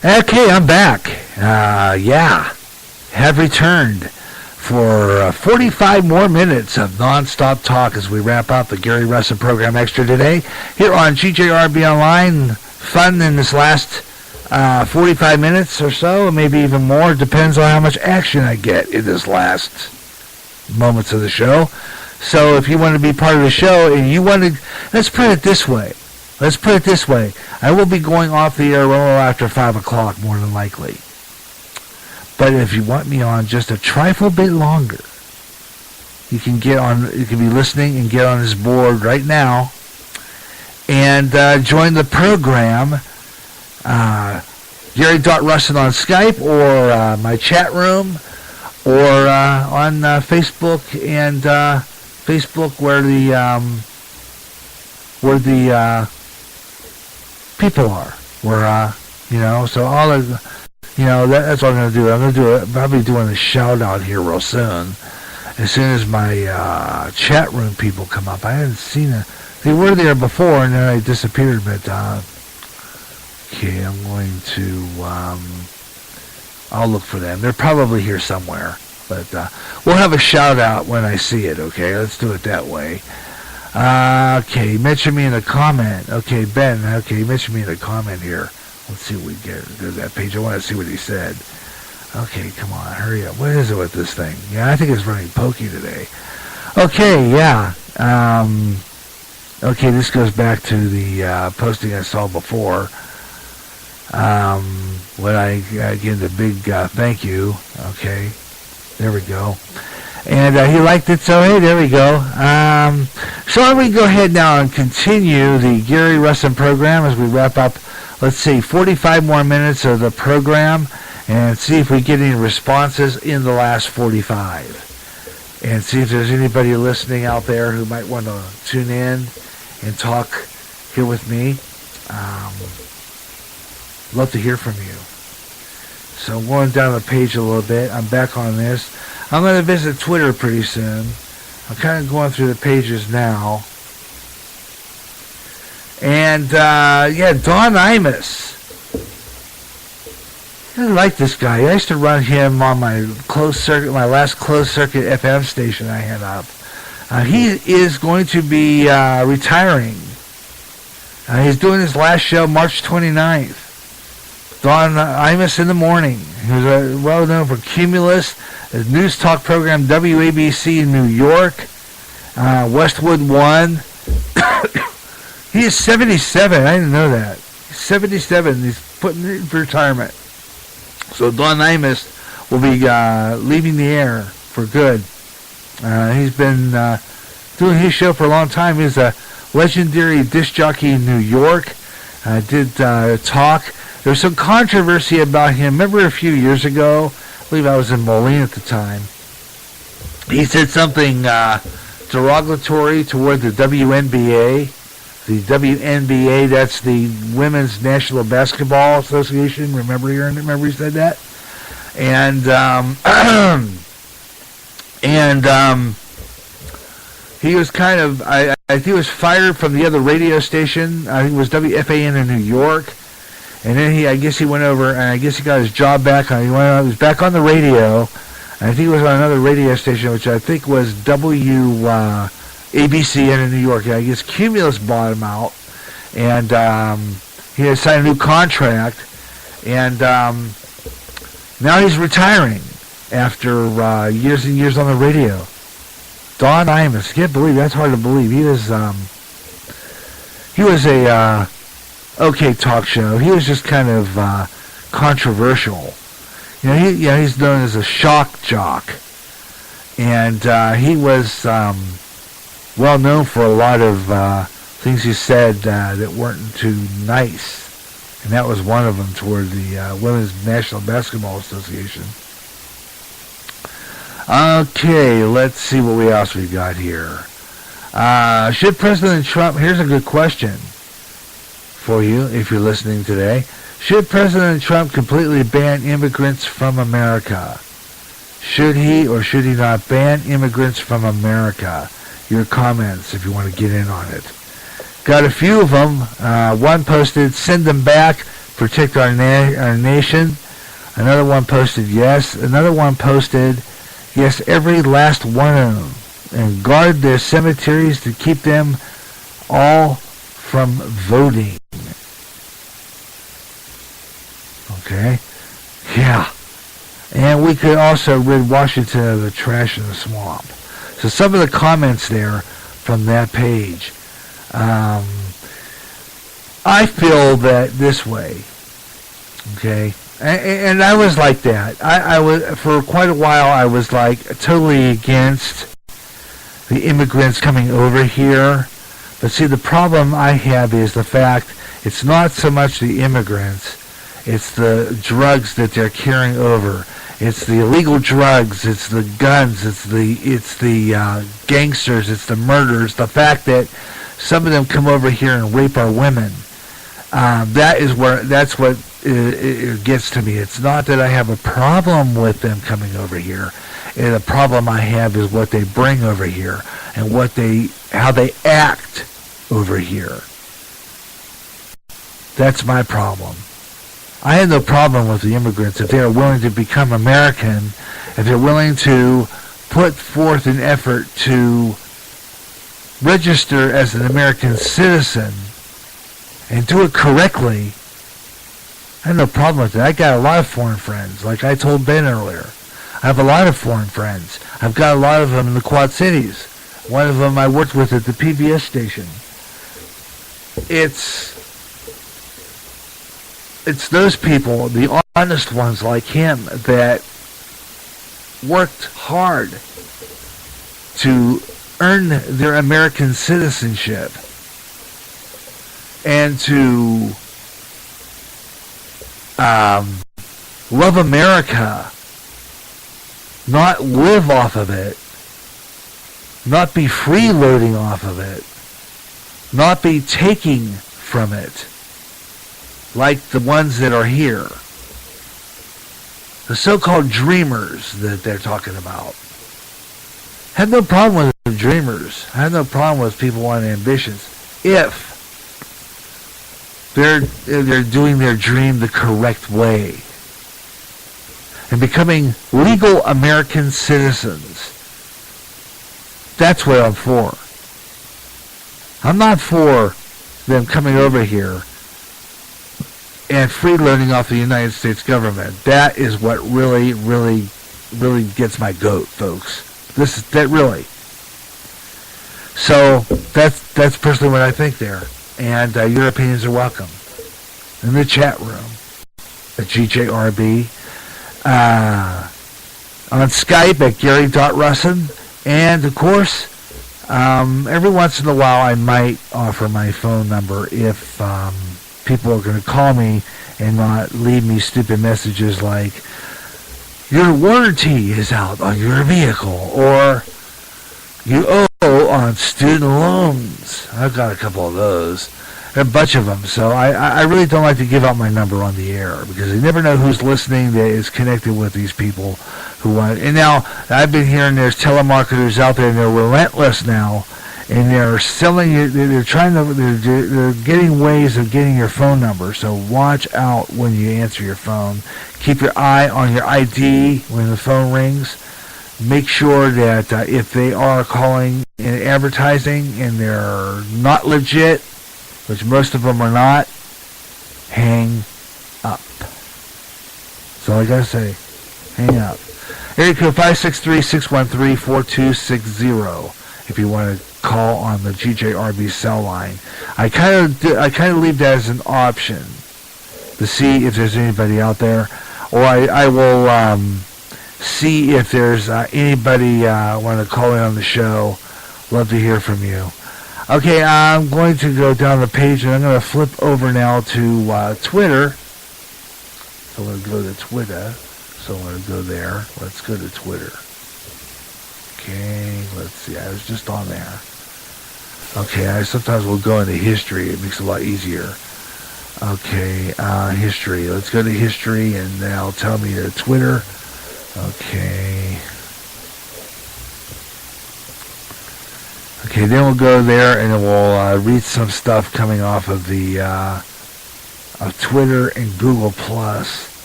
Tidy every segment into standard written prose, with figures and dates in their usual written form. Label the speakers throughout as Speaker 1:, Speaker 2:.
Speaker 1: Okay, I'm back. Have returned for 45 more minutes of non-stop talk as we wrap up the Gary Russen program extra today here on GJRB Online. Fun in this last 45 minutes or so, maybe even more. Depends on how much action I get in this last moments of the show. So if you want to be part of the show and you want to, let's put it this way. I will be going off the air a little after 5 o'clock, more than likely. But if you want me on just a trifle bit longer, you can get on. You can be listening and get on this board right now, and join the program. Gary.Russen on Skype or my chat room, or on Facebook and Facebook where the people are, so all of, that's what I'm going to do. I'm going to do it. I'll be doing a shout out here real soon. As soon as my chat room people come up. I hadn't seen it. They were there before and then they disappeared, but okay, I'm going to, I'll look for them. They're probably here somewhere, but we'll have a shout out when I see it, okay? Let's do it that way. Okay, mention me in a comment. Okay, Ben, mention me in a comment here. Let's see what we get. There's that page. I want to see what he said. Okay, come on, hurry up. What is it with this thing? Yeah, I think it's running pokey today. Okay, yeah. Okay, this goes back to the posting I saw before. When I give the big thank you. Okay, there we go. And he liked it, so hey, there we go. So I'm going to go ahead now and continue the Gary Russen program as we wrap up, let's see, 45 more minutes of the program, and see if we get any responses in the last 45. And see if there's anybody listening out there who might want to tune in and talk here with me. Love to hear from you. So I'm going down the page a little bit. I'm back on this. I'm going to visit Twitter pretty soon. I'm kind of going through the pages now. And, Don Imus. I like this guy. I used to run him on my last closed circuit FM station I had up. He is going to be retiring. He's doing his last show March 29th. Don Imus in the morning. He was well known for Cumulus, his news talk program WABC in New York, Westwood One. He is 77. I didn't know that. He's 77. He's putting in for retirement. So Don Imus will be leaving the air for good. He's been doing his show for a long time. He's a legendary disc jockey in New York. Did talk. There was some controversy about him. Remember a few years ago? I believe I was in Moline at the time. He said something derogatory toward the WNBA. The WNBA, that's the Women's National Basketball Association. Remember he said that? And he was kind of, I think he was fired from the other radio station. I think it was WFAN in New York. And then I guess he went over, and I guess he got his job back. He was back on the radio. And I think it was on another radio station, which I think was ABC in New York. I guess Cumulus bought him out, and he had signed a new contract. And now he's retiring after years and years on the radio. Don Imus, can't believe that's hard to believe. He was a okay talk show. He was just kind of controversial. He's known as a shock jock, and he was well known for a lot of things he said that weren't too nice, and that was one of them toward the Women's National Basketball Association. Okay, let's see what else we got here. Should President Trump, here's a good question for you if you're listening today. Should President Trump completely ban immigrants from America? Should he or should he not ban immigrants from America? Your comments if you want to get in on it. Got a few of them. One posted, send them back, protect our nation. Another one posted yes. Another one posted yes, every last one of them. And guard their cemeteries to keep them all from voting. Okay? Yeah. And we could also rid Washington of the trash in the swamp. So some of the comments there from that page. I feel that this way. Okay? And I was like that. I was, for quite a while, I was like totally against the immigrants coming over here. But see, the problem I have is the fact it's not so much the immigrants, it's the drugs that they're carrying over. It's the illegal drugs, it's the guns, it's the gangsters, it's the murders, the fact that some of them come over here and rape our women. That's what it gets to me. It's not that I have a problem with them coming over here. And the problem I have is what they bring over here and how they act over here. That's my problem. I have no problem with the immigrants if they are willing to become American, if they're willing to put forth an effort to register as an American citizen and do it correctly. I have no problem with that. I got a lot of foreign friends, like I told Ben earlier. I have a lot of foreign friends. I've got a lot of them in the Quad Cities. One of them I worked with at the PBS station. It's those people, the honest ones like him, that worked hard to earn their American citizenship and to love America, not live off of it, not be freeloading off of it, not be taking from it, like the ones that are here. The so-called dreamers that they're talking about. I have no problem with the dreamers. I have no problem with people wanting ambitions if they're doing their dream the correct way and becoming legal American citizens. That's what I'm for. I'm not for them coming over here and freeloading off the United States government. That is what really, really, really gets my goat, folks. That really. So that's personally what I think there. And your opinions are welcome in the chat room at GJRB, on Skype at Gary.Russen, and of course, every once in a while I might offer my phone number if people are going to call me and not leave me stupid messages like, your warranty is out on your vehicle, or you owe on student loans. I've got a couple of those. There are a bunch of them. So I really don't like to give out my number on the air because you never know who's listening that is connected with these people who want it. And now I've been hearing there's telemarketers out there and they're relentless now. And they're selling it. They're getting ways of getting your phone number. So watch out when you answer your phone. Keep your eye on your ID when the phone rings. Make sure that if they are calling and advertising and they're not legit, which most of them are not, hang up. That's all I gotta say. Hang up. Area code 563-613-4260 if you want to call on the GJRB cell line. I kind of leave that as an option to see if there's anybody out there, or I will see if there's anybody want to call in on the show. Love to hear from you. Okay, I'm going to go down the page and I'm going to flip over now to Twitter. So I'm going to go to Twitter. So I'm going to go there. Let's go to Twitter. Okay, let's see. I was just on there. Okay, I sometimes will go into history. It makes it a lot easier. Okay, history. Let's go to history and now tell me to Twitter. Okay. Okay, then we'll go there and we'll read some stuff coming off of the of Twitter and Google Plus.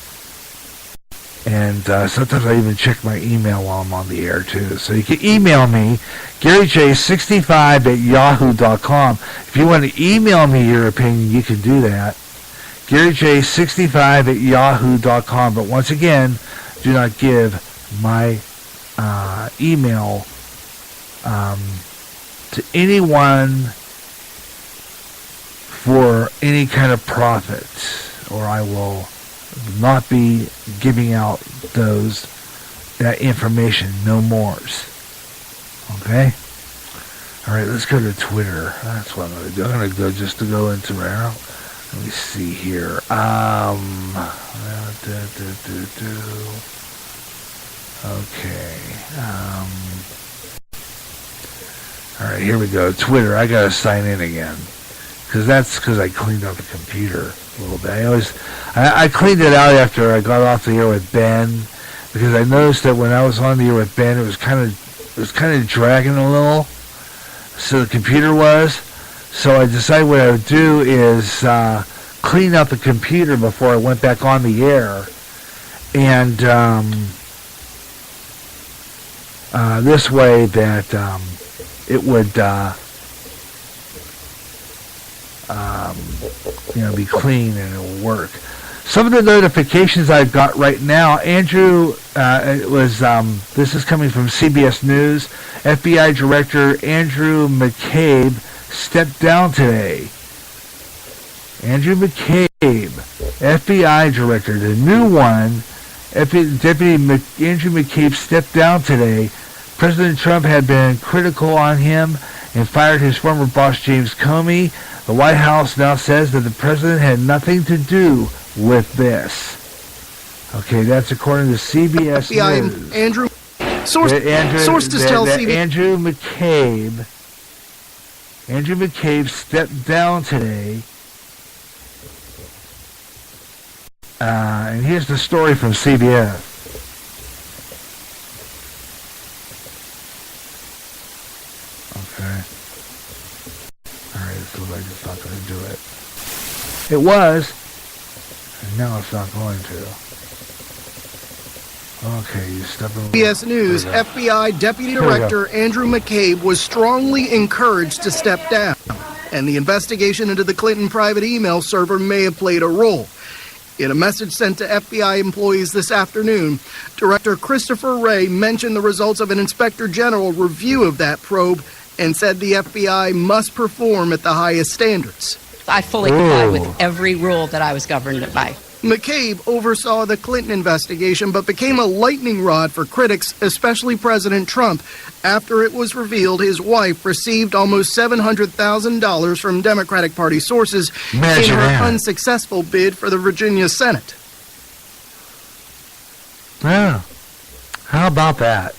Speaker 1: And sometimes I even check my email while I'm on the air, too. So you can email me, GaryJ65@yahoo.com. If you want to email me your opinion, you can do that. GaryJ65@yahoo.com. But once again, do not give my email to anyone for any kind of profit, or I will not be giving out that information no mores. Okay? All right, let's go to Twitter. That's what I'm going to do. I'm going to go just to go into there. Let me see here. Okay. All right, here we go. Twitter. I got to sign in again. Because I cleaned out the computer a little bit. I cleaned it out after I got off the air with Ben, because I noticed that when I was on the air with Ben, it was kind of dragging a little. So the computer was. So I decided what I would do is clean out the computer before I went back on the air, and this way that it would. Be clean and it'll work. Some of the notifications I've got right now, Andrew, this is coming from CBS News. FBI Director Andrew McCabe stepped down today. Andrew McCabe, FBI Director, the new one, Deputy Andrew McCabe stepped down today. President Trump had been critical on him and fired his former boss James Comey. The White House now says that the president had nothing to do with this. Okay, that's according to CBS News.
Speaker 2: Andrew, sources tell CBS.
Speaker 1: Andrew McCabe stepped down today. And here's the story from CBS. Okay. Alright, it looks like it's not going to do it. It was, and now it's not going to. Okay, you step in.
Speaker 2: CBS News, FBI Deputy Director Andrew McCabe was strongly encouraged to step down, and the investigation into the Clinton private email server may have played a role. In a message sent to FBI employees this afternoon, Director Christopher Wray mentioned the results of an Inspector General review of that probe and said the FBI must perform at the highest standards.
Speaker 3: I fully comply with every rule that I was governed by.
Speaker 2: McCabe oversaw the Clinton investigation, but became a lightning rod for critics, especially President Trump, after it was revealed his wife received almost $700,000 from Democratic Party sources in her unsuccessful bid for the Virginia Senate.
Speaker 1: Yeah. How about that?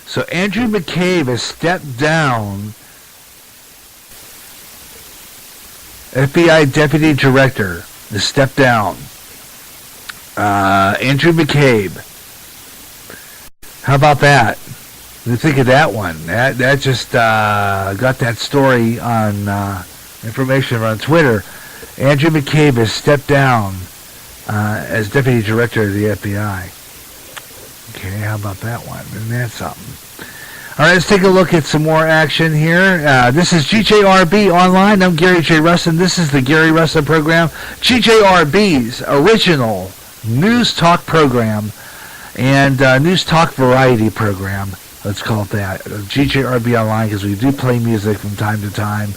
Speaker 1: So Andrew McCabe has stepped down. FBI Deputy Director has stepped down. Andrew McCabe. How about that? What do you think of that one? That just got that story on information on Twitter. Andrew McCabe has stepped down as Deputy Director of the FBI. Okay, how about that one? Isn't that something? All right, let's take a look at some more action here. This is GJRB Online. I'm Gary J. Russen. This is the Gary Russen program, GJRB's original news talk program and news talk variety program. Let's call it that. GJRB Online, because we do play music from time to time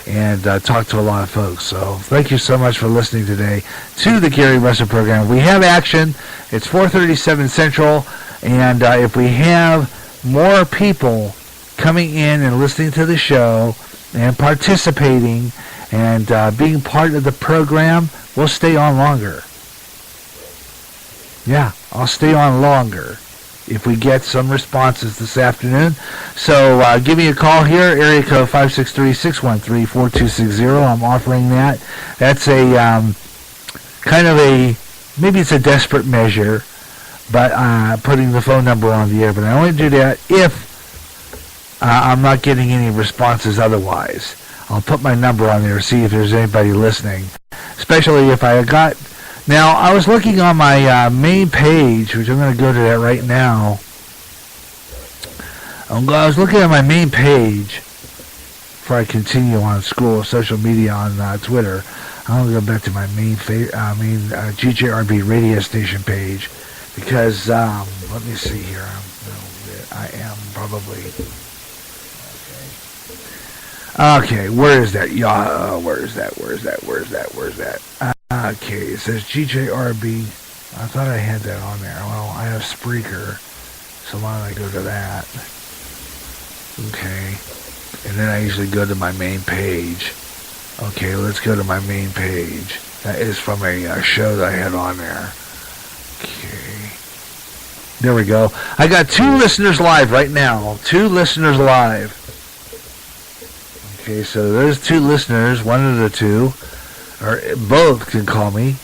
Speaker 1: and talk to a lot of folks. So thank you so much for listening today to the Gary Russen program. We have action. It's 4:37 Central, and if we have more people coming in and listening to the show and participating and being part of the program, we'll stay on longer. Yeah, I'll stay on longer if we get some responses this afternoon. So give me a call here, area code 563-613-4260. I'm offering that. That's a kind of maybe it's a desperate measure, but putting the phone number on the air. But I only do that if I'm not getting any responses otherwise. I'll put my number on there, see if there's anybody listening. especially if I got. Now, I was looking on my main page, which I'm going to go to that right now. I was looking at my main page before I continue on social media on Twitter. I'm going to go back to my main GJRB radio station page because, let me see here. I am probably... Okay, where is that? Where is that? Okay, it says GJRB. I thought I had that on there. Well, I have Spreaker, so why don't I go to that? Okay, and then I usually go to my main page. Okay, let's go to my main page. That is from a show that I had on there. Okay, there we go. I got 2 listeners live right now. 2 listeners live. Okay, so there's 2 listeners, one of the 2, or both can call me.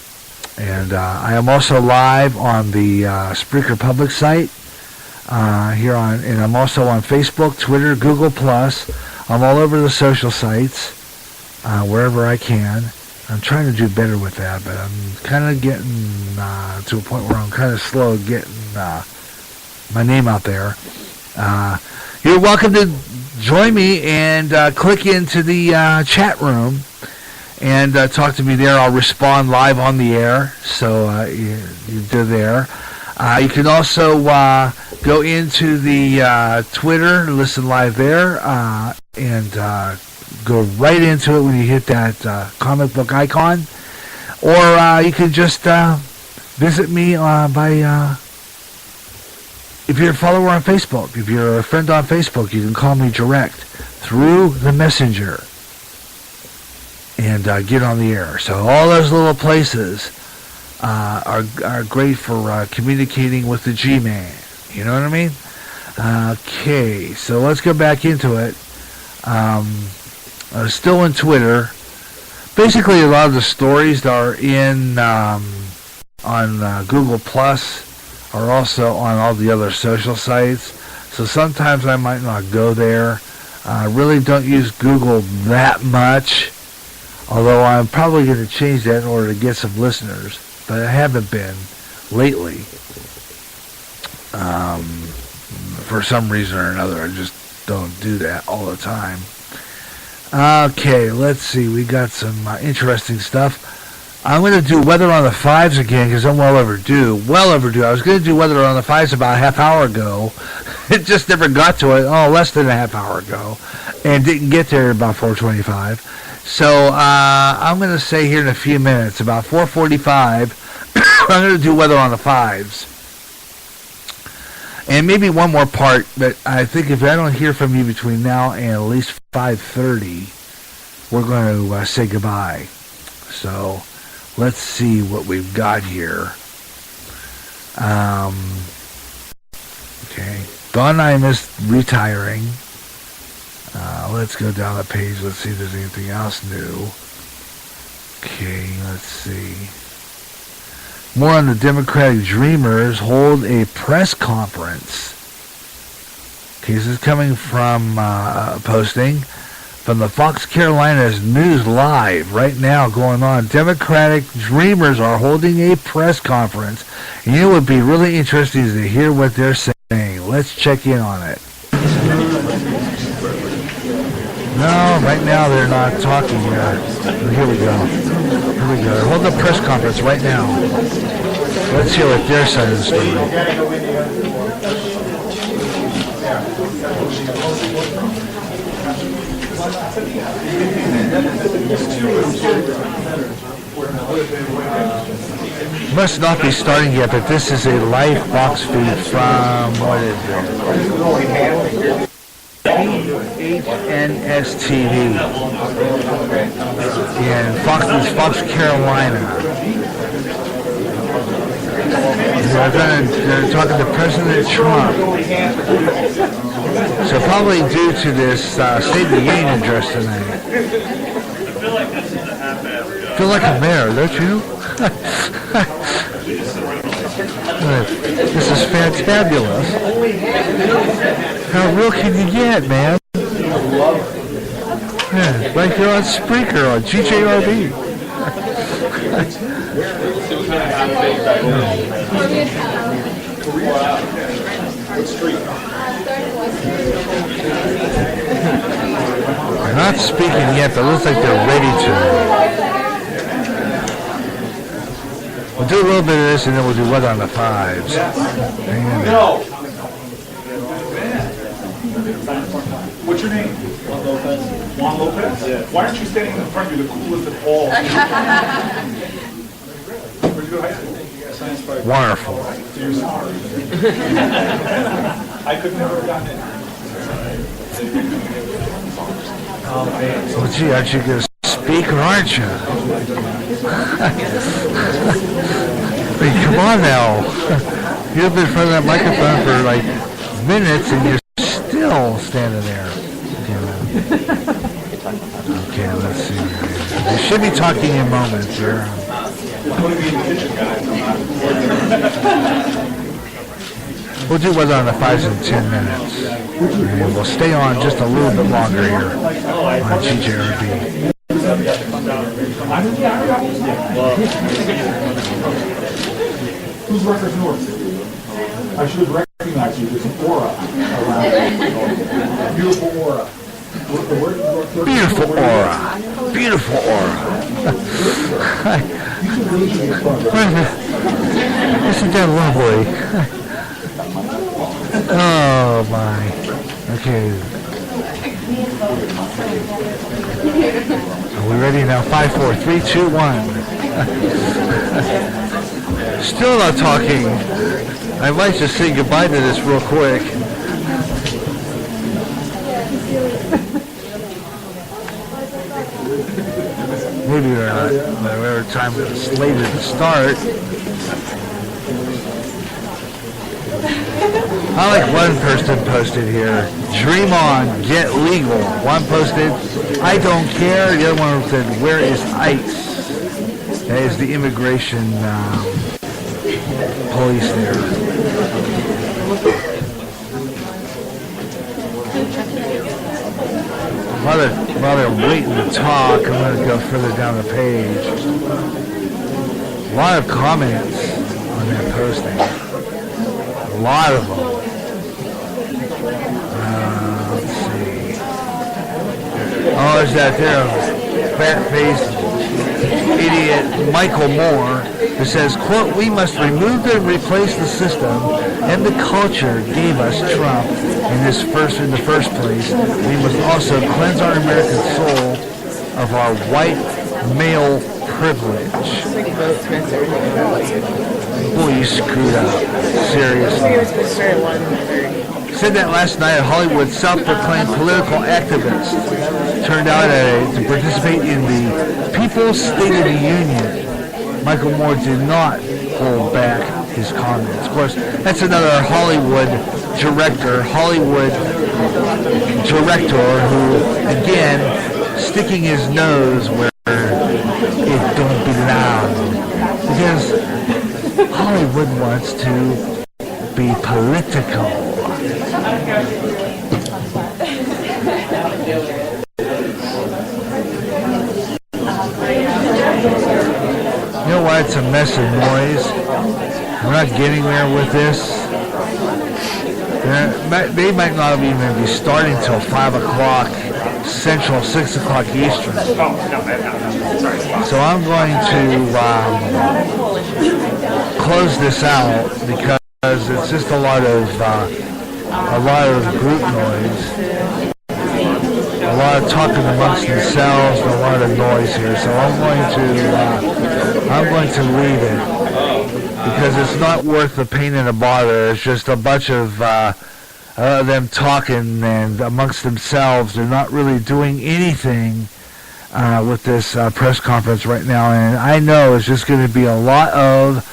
Speaker 1: And I am also live on the Spreaker public site and I'm also on Facebook, Twitter, Google+. I'm all over the social sites, wherever I can. I'm trying to do better with that, but I'm kind of getting to a point where I'm kind of slow getting my name out there. You're welcome to join me and click into the chat room and talk to me there. I'll respond live on the air, so you're there. You can also go into the Twitter, listen live there, and go right into it when you hit that comic book icon. Or you can just visit me by... If you're a follower on Facebook, if you're a friend on Facebook, you can call me direct through the messenger and get on the air. So all those little places are great for communicating with the G-Man. You know what I mean? Okay, so let's go back into it. Still on Twitter. Basically, a lot of the stories that are in on Google Plus are also on all the other social sites. So sometimes I might not go there. I really don't use Google that much, although I'm probably going to change that in order to get some listeners. But I haven't been lately. For some reason or another, I just don't do that all the time. Okay, let's see. We got some interesting stuff. I'm going to do weather on the 5s again because I'm well overdue. Well overdue. I was going to do weather on the 5s about a half hour ago. It just never got to it. Less than a half hour ago. And didn't get there about 4:25. So I'm going to say here in a few minutes, about 4:45, I'm going to do weather on the 5s. And maybe one more part, but I think if I don't hear from you between now and at least 5:30, we're going to say goodbye. So... let's see what we've got here. Okay. Don Im is retiring. Let's go down the page. Let's see if there's anything else new. Okay, let's see. More on the Democratic Dreamers hold a press conference. Okay, this is coming from a posting from the Fox Carolinas News Live right now going on. Democratic Dreamers are holding a press conference. And it would be really interesting to hear what they're saying. Let's check in on it. No, right now they're not talking yet. Here we go. Here we go. They're holding a press conference right now. Let's hear what their side of the story. Must not be starting yet, but this is a live Fox feed from, what is it? PHNS TV. And Fox Carolina. They're talking to President Trump. So probably due to this State of the Union address tonight. I feel like a mayor, don't you? This is fantabulous. How real can you get, man? Yeah, like you're on Spreaker on GJRB. They're not speaking yet, but it looks like they're ready to. We'll do a little bit of this, and then we'll do what on the fives. Hang in there.
Speaker 4: What's your name? Juan Lopez. Juan Lopez? Yeah. Why aren't you standing in the front? You're the coolest of all. Where'd you go to high school? Science Park.
Speaker 1: Wonderful.
Speaker 4: So you're smart. I could never have gotten it.
Speaker 1: Well, gee, aren't you going to speak, or aren't you? I mean, come on now. You've been in front of that microphone for like minutes, and you're still standing there. Okay, let's see. You should be talking in moments here. We'll do weather on the 5s in 10 minutes. And we'll stay on just a little bit longer here on GJRB.
Speaker 4: Who's Rutgers North? I should have recognized you. There's an aura around you. Beautiful aura.
Speaker 1: Beautiful aura. Beautiful aura. Listen down, little boy. Oh my. Okay. Are we ready now? 5, 4, 3, 2, 1. Still not talking. I might just say goodbye to this real quick. Maybe they're not. Whatever time it's slated to start. I like one person posted here. Dream on, get legal. One posted, I don't care. The other one said, where is ICE? That is the immigration police there. While they're waiting to talk, I'm going to go further down the page. A lot of comments on that posting. A lot of them. Let's see. Oh, there's that there fat-faced idiot Michael Moore who says, quote, we must remove and replace the system and the culture gave us Trump in the first place. We must also cleanse our American soul of our white male privilege. Boy, you screwed up. Seriously. Said that last night. A Hollywood self-proclaimed political activist turned out to participate in the People's State of the Union. Michael Moore did not hold back his comments. Of course, that's another Hollywood director who, again, sticking his nose where it don't belong. Because Hollywood wants to be political. You know why it's a mess of noise? We're not getting there with this. They might not even be starting till 5 o'clock Central, 6 o'clock Eastern. So I'm going to close this out because it's just a lot of group noise, a lot of talking amongst themselves, and a lot of noise here. So I'm going to leave it because it's not worth the pain and the bother. It's just a bunch of them talking and amongst themselves. They're not really doing anything with this press conference right now, and I know it's just going to be a lot of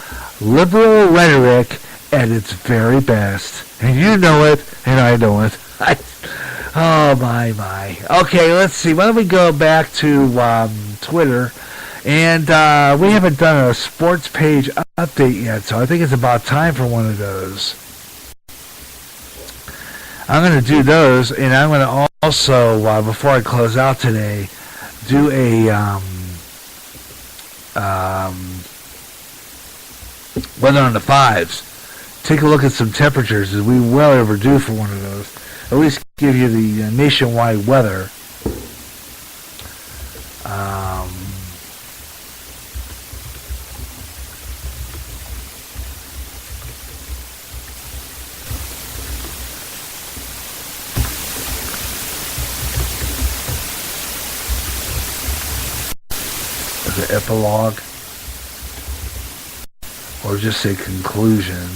Speaker 1: liberal rhetoric at its very best. And you know it, and I know it. Oh, my. Okay, let's see. Why don't we go back to Twitter? And we haven't done a sports page update yet, so I think it's about time for one of those. I'm going to do those, and I'm going to also, before I close out today, do a weather on the fives. Take a look at some temperatures, as we well overdue for one of those. At least give you the nationwide weather. The epilogue, or just say conclusion.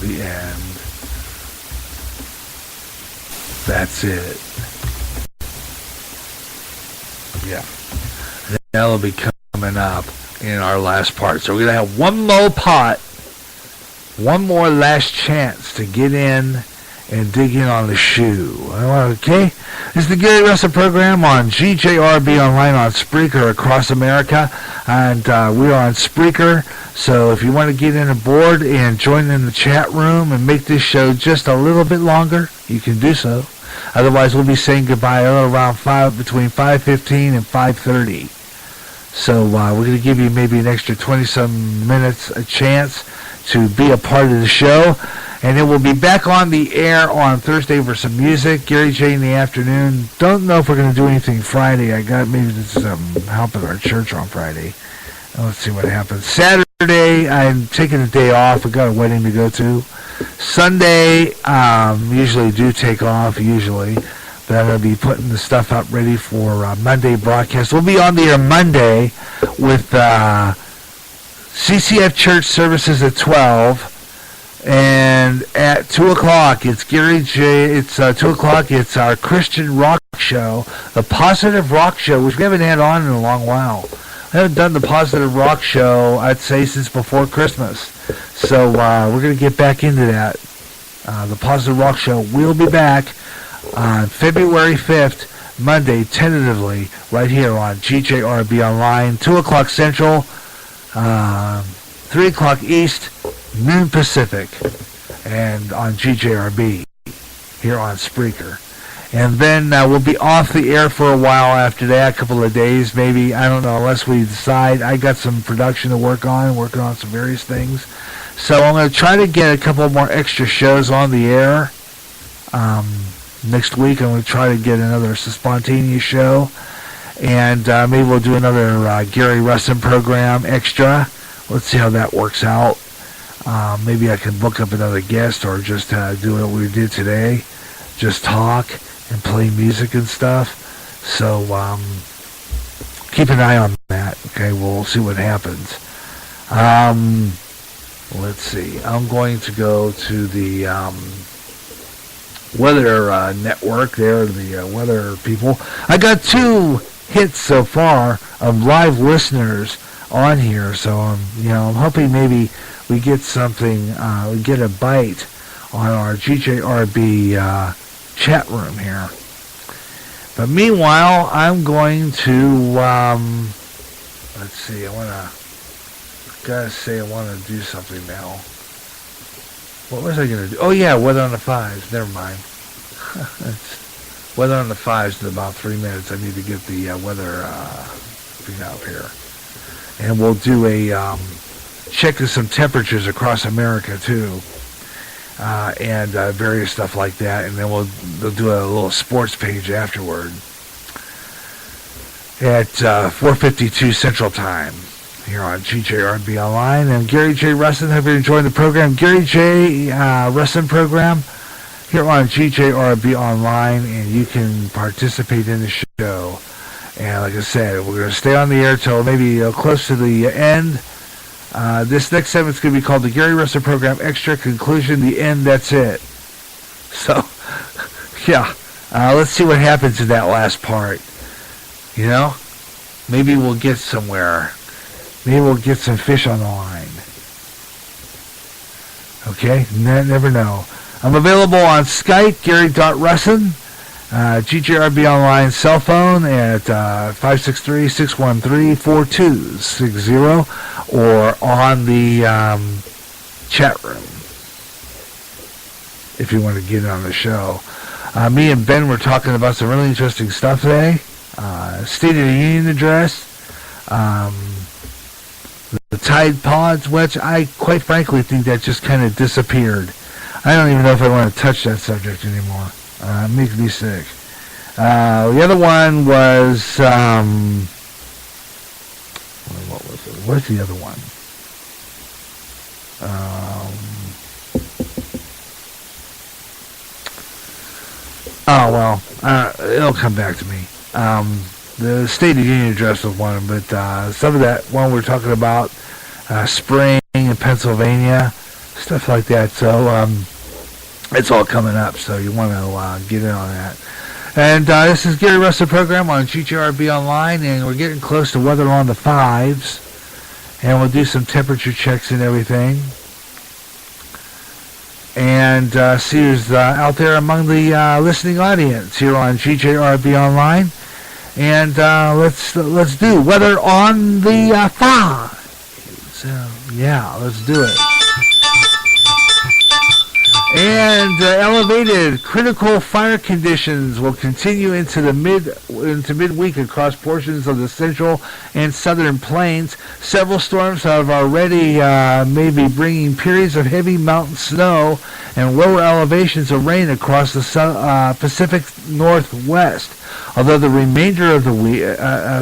Speaker 1: The end. That's it. Yeah. That'll be coming up in our last part. So we're going to have one more pot, one more last chance to get in and dig in on the shoe. Okay? This is the Gary Russen program on GJRB Online on Spreaker across America. And we are on Spreaker. So if you want to get in aboard and join in the chat room and make this show just a little bit longer, you can do so. Otherwise, we'll be saying goodbye around between 5:15 and 5:30. So we're going to give you maybe an extra 20-some minutes a chance to be a part of the show. And then we'll be back on the air on Thursday for some music. Gary J in the afternoon. Don't know if we're going to do anything Friday. I got maybe some help at our church on Friday. Let's see what happens. Saturday, I'm taking a day off. We've got a wedding to go to. Sunday, usually do take off, usually. But I'm going to be putting the stuff up ready for Monday broadcast. We'll be on the air Monday with CCF Church services at 12. And at 2 o'clock, it's Gary J. It's 2 o'clock. It's our Christian rock show, the Positive Rock Show, which we haven't had on in a long while. I haven't done the Positive Rock Show, I'd say, since before Christmas. So we're going to get back into that. The Positive Rock Show will be back on February 5th, Monday, tentatively, right here on GJRB Online, 2 o'clock Central, 3 o'clock East, noon Pacific, and on GJRB here on Spreaker. And then we'll be off the air for a while after that, a couple of days maybe, I don't know, unless we decide. I got some production to working on some various things. So I'm going to try to get a couple more extra shows on the air. Next week I'm going to try to get another spontaneous show. And maybe we'll do another Gary Russen program extra. Let's see how that works out. Maybe I can book up another guest or just do what we did today. Just talk and play music and stuff. So keep an eye on that. Okay, we'll see what happens. Let's see. I'm going to go to the weather network there, the weather people. I got 2 hits so far of live listeners on here, so I'm hoping maybe we get something, we get a bite on our GJRB chat room here. But meanwhile, I'm going to, let's see, I want to do something now. What was I going to do? Oh yeah, weather on the fives, never mind. Weather on the fives in about 3 minutes. I need to get the weather thing out here. And we'll do a check of some temperatures across America too, and various stuff like that. And then we'll do a little sports page afterward at 4:52 Central Time here on GJRB Online. And Gary J. Russen, hope you're enjoying the program. Gary J. Russen program here on GJRB Online, and you can participate in the show. And like I said, we're going to stay on the air till maybe close to the end. This next segment's going to be called the Gary Russen Program Extra Conclusion, the end, that's it. So, yeah, let's see what happens in that last part. You know, maybe we'll get somewhere. Maybe we'll get some fish on the line. Okay, never know. I'm available on Skype, Gary.Russen. GJRB Online cell phone at 563-613-4260, or on the chat room if you want to get on the show. Me and Ben were talking about some really interesting stuff today. State of the Union address, the Tide Pods, which I quite frankly think that just kind of disappeared. I don't even know if I want to touch that subject anymore. It makes me sick. The other one was, what was it? What's the other one? It'll come back to me. The State of the Union address was one, but some of that one we're talking about, spraying in Pennsylvania, stuff like that. So it's all coming up, so you want to get in on that. And this is Gary Russen program on GJRB Online, and we're getting close to weather on the fives, and we'll do some temperature checks and everything. And see who's out there among the listening audience here on GJRB Online. And let's do weather on the five. So yeah, let's do it. And elevated critical fire conditions will continue into midweek across portions of the central and southern plains. Several storms have already maybe bringing periods of heavy mountain snow and lower elevations of rain across the Pacific Northwest. Although the remainder of the week,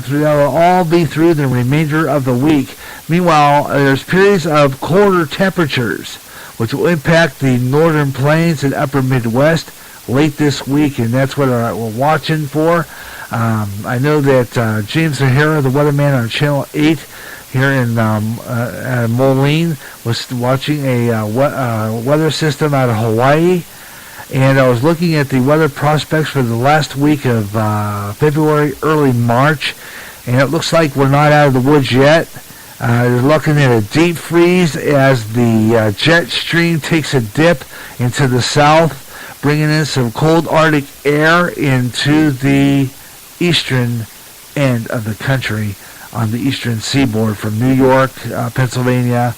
Speaker 1: they'll all be through the remainder of the week. Meanwhile, there's periods of colder temperatures, which will impact the northern plains and upper Midwest late this week, and that's what we're watching for. I know that James O'Hara, the weatherman on Channel 8 here in Moline, was watching a weather system out of Hawaii, and I was looking at the weather prospects for the last week of February, early March, and it looks like we're not out of the woods yet. They're looking at a deep freeze as the jet stream takes a dip into the south, bringing in some cold Arctic air into the eastern end of the country on the eastern seaboard from New York, Pennsylvania,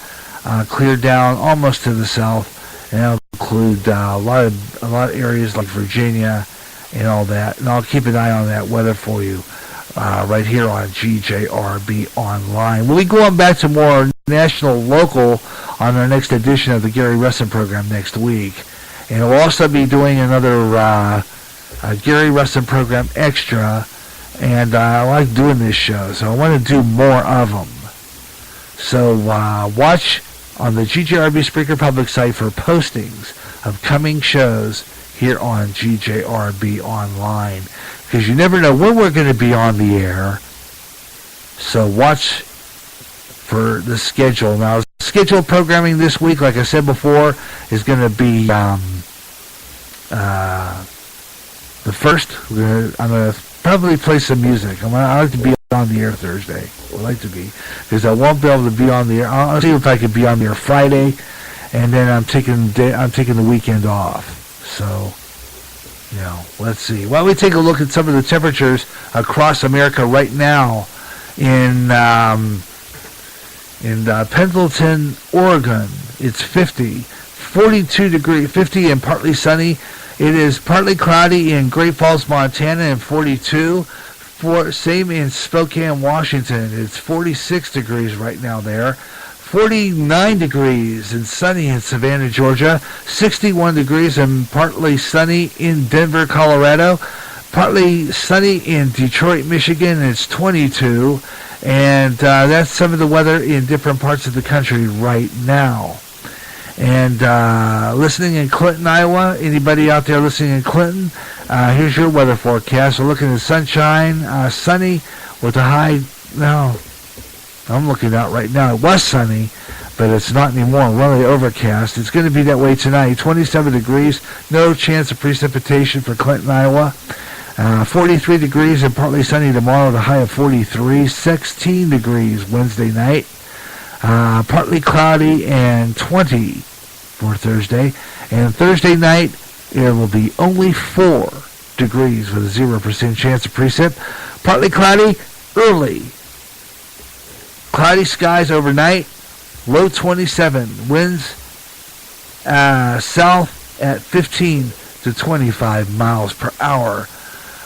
Speaker 1: clear down almost to the south, and that'll include a lot of areas like Virginia and all that. And I'll keep an eye on that weather for you. Right here on GJRB Online. We'll be going back to more national local on our next edition of the Gary Russen program next week. And we'll also be doing another Gary Russen program extra. And I like doing this show, so I want to do more of them. So watch on the GJRB Spreaker Public site for postings of coming shows here on GJRB Online, because you never know when we're going to be on the air. So watch for the schedule. Now, scheduled programming this week, like I said before, is going to be the first. I'm going to probably play some music. I like to be on the air Thursday. I like to be, because I won't be able to be on the air. I'll see if I can be on the air Friday, and then I'm taking the weekend off. So, let's see. Why don't we take a look at some of the temperatures across America right now in Pendleton, Oregon. It's 50, 42 degrees, 50 and partly sunny. It is partly cloudy in Great Falls, Montana, and 42. Same in Spokane, Washington. It's 46 degrees right now there. 49 degrees and sunny in Savannah, Georgia. 61 degrees and partly sunny in Denver, Colorado. Partly sunny in Detroit, Michigan. And it's 22. And that's some of the weather in different parts of the country right now. And listening in Clinton, Iowa, anybody out there listening in Clinton, here's your weather forecast. We're looking at sunshine, sunny with a high, I'm looking out right now. It was sunny, but it's not anymore. Really overcast. It's going to be that way tonight. 27 degrees. No chance of precipitation for Clinton, Iowa. 43 degrees and partly sunny tomorrow. The high of 43. 16 degrees Wednesday night. Partly cloudy and 20 for Thursday. And Thursday night, it will be only 4 degrees with a 0% chance of precip. Partly cloudy early. Cloudy skies overnight, low 27. Winds south at 15 to 25 miles per hour.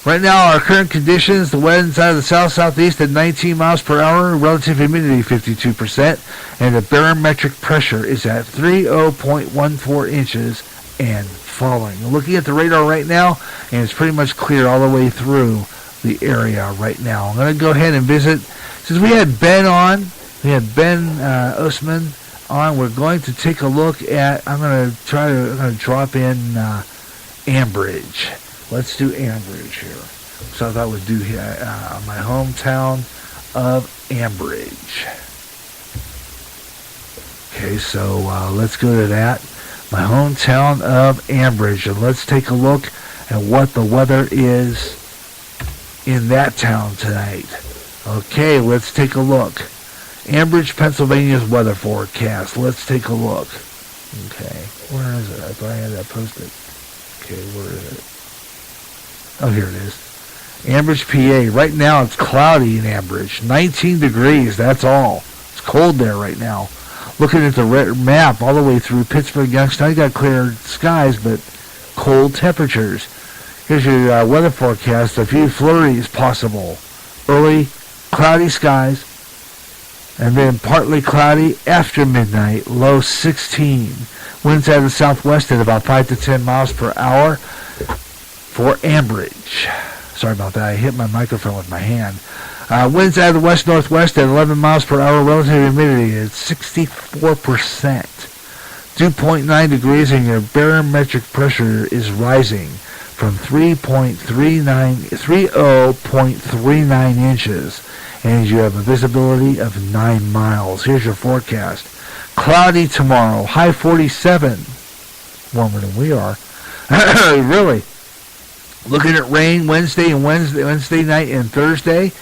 Speaker 1: Right now, our current conditions, the winds out of the south-southeast at 19 miles per hour, relative humidity 52%, and the barometric pressure is at 30.14 inches and falling. Looking at the radar right now, and it's pretty much clear all the way through the area right now. I'm going to go ahead and visit, since we had Ben on, we had Ben Osman on, we're going to take a look at, I'm going to drop in Ambridge. Let's do Ambridge here. So I thought we'd do my hometown of Ambridge. Okay, so let's go to that. My hometown of Ambridge. And let's take a look at what the weather is in that town tonight. Okay, let's take a look. Ambridge, Pennsylvania's weather forecast. Let's take a look. Okay, where is it? I thought I had that posted. Okay, where is it? Oh, here it is. Ambridge, PA. Right now it's cloudy in Ambridge. 19 degrees, that's all. It's cold there right now. Looking at the map all the way through Pittsburgh, Youngstown, you got clear skies, but cold temperatures. Here's your weather forecast. A few flurries possible. Early, cloudy skies, and then partly cloudy after midnight. Low 16. Winds out of the southwest at about 5 to 10 miles per hour. For Ambridge. Sorry about that. I hit my microphone with my hand. Winds out of the west-northwest at 11 miles per hour. Relative humidity is 64%. Dew point 9 degrees, and your barometric pressure is rising from 30.39 inches. And you have a visibility of 9 miles. Here's your forecast. Cloudy tomorrow. High 47. Warmer than we are. Really. Looking at rain Wednesday night and Thursday.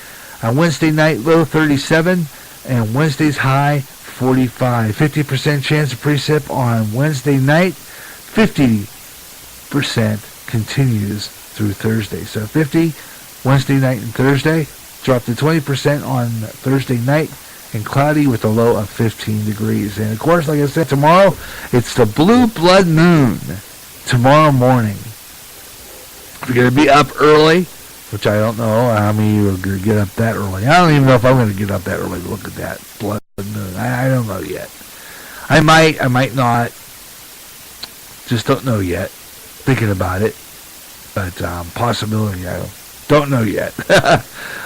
Speaker 1: Wednesday night low 37 and Wednesday's high 45. 50% chance of precip on Wednesday night. 50% continues through Thursday. So 50 Wednesday night and Thursday. Drop to 20% on Thursday night. And cloudy with a low of 15 degrees. And of course, like I said, tomorrow it's the blue blood moon. Tomorrow morning. If you're going to be up early, which I don't know how many of you are going to get up that early. I don't even know if I'm going to get up that early to look at that blood moon. I don't know yet. I might not. Just don't know yet. Thinking about it. But possibility, I don't know yet.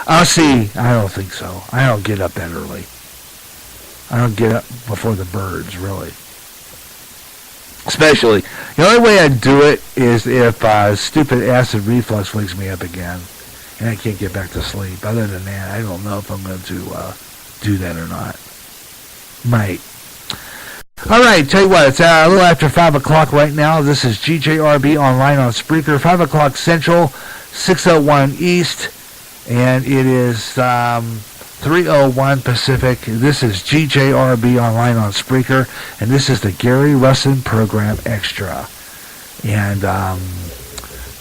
Speaker 1: I'll see. I don't think so. I don't get up that early. I don't get up before the birds, really. Especially, the only way I do it is if stupid acid reflux wakes me up again, and I can't get back to sleep. Other than that, I don't know if I'm going to do that or not. Might. All right, tell you what, it's a little after 5 o'clock right now. This is GJRB online on Spreaker, 5 o'clock Central, 6:01 East, and it is 3:01 Pacific. This is GJRB online on Spreaker, and this is the Gary Russen Program Extra. And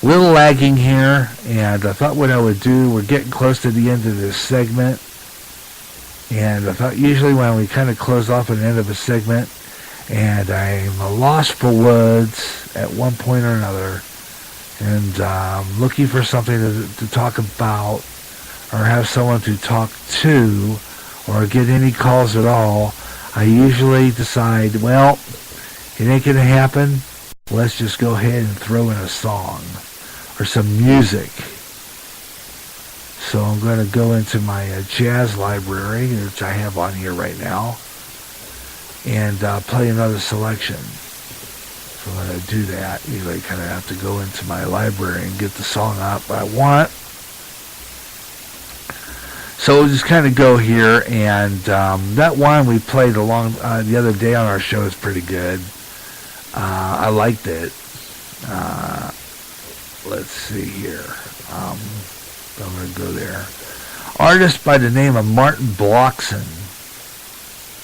Speaker 1: little lagging here, and I thought what I would do, we're getting close to the end of this segment, and I thought usually when we kind of close off at the end of a segment, and I'm lost for words at one point or another, and looking for something to talk about, or have someone to talk to, or get any calls at all, I usually decide, well, it ain't going to happen. Let's just go ahead and throw in a song or some music. So I'm going to go into my jazz library, which I have on here right now, and play another selection. So I'm going to do that. Usually I kind of have to go into my library and get the song up I want. So we'll just kind of go here, and that one we played along the other day on our show is pretty good. I liked it. Let's see here. I'm going to go there. Artist by the name of Martin Bloxson.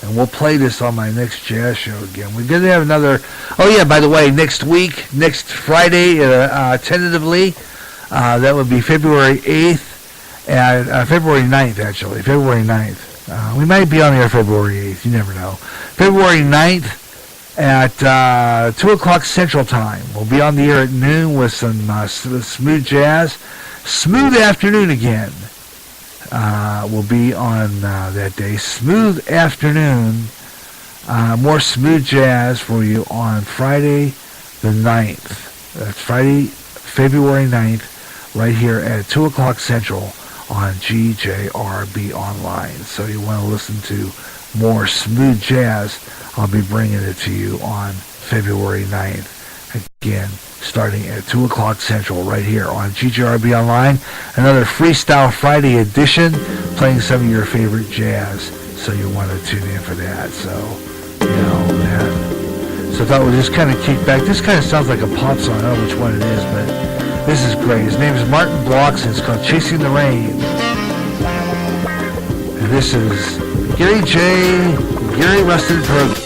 Speaker 1: And we'll play this on my next jazz show again. We're going to have another... Oh, yeah, by the way, next Friday, tentatively, that would be February 8th. February 9th, actually. February 9th. We might be on here February 8th. You never know. February 9th at 2 o'clock Central Time. We'll be on the air at noon with some smooth jazz. Smooth Afternoon again will be on that day. Smooth Afternoon. More smooth jazz for you on Friday the 9th. That's Friday, February 9th, right here at 2 o'clock Central on GJRB Online. So you want to listen to more smooth jazz, I'll be bringing it to you on February 9th. Again, starting at 2 o'clock Central right here on GJRB Online. Another Freestyle Friday edition, playing some of your favorite jazz. So you want to tune in for that. So, you know, that. So I thought we'll just kind of kick back. This kind of sounds like a pop song. I don't know which one it is, but this is great. His name is Martin Blocks, and it's called Chasing the Rain. And this is Gary Russen program.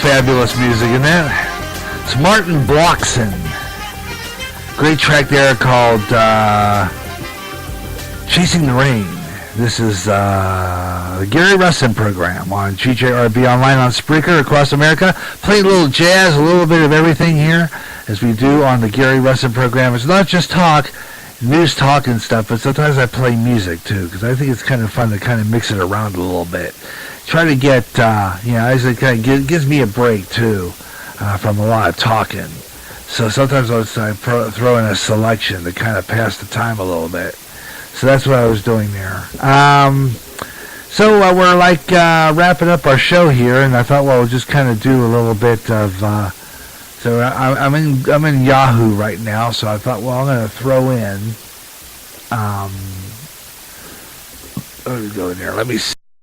Speaker 1: fabulous music in that. It's Martin Blockson. Great track there called Chasing the Rain. This is the Gary Russen program on GJRB Online on Spreaker across America. Playing a little jazz, a little bit of everything here, as we do on the Gary Russen program. It's not just talk, news talk and stuff, but sometimes I play music too, because I think it's kind of fun to kind of mix it around a little bit. Try to get, it kind of gives me a break too from a lot of talking. So sometimes I throw in a selection to kind of pass the time a little bit. So that's what I was doing there. So we're like wrapping up our show here, and I thought, well, we'll just kind of do a little bit of. So I'm in Yahoo right now, so I thought, well, I'm going to throw in. Let me go in there. Let me see.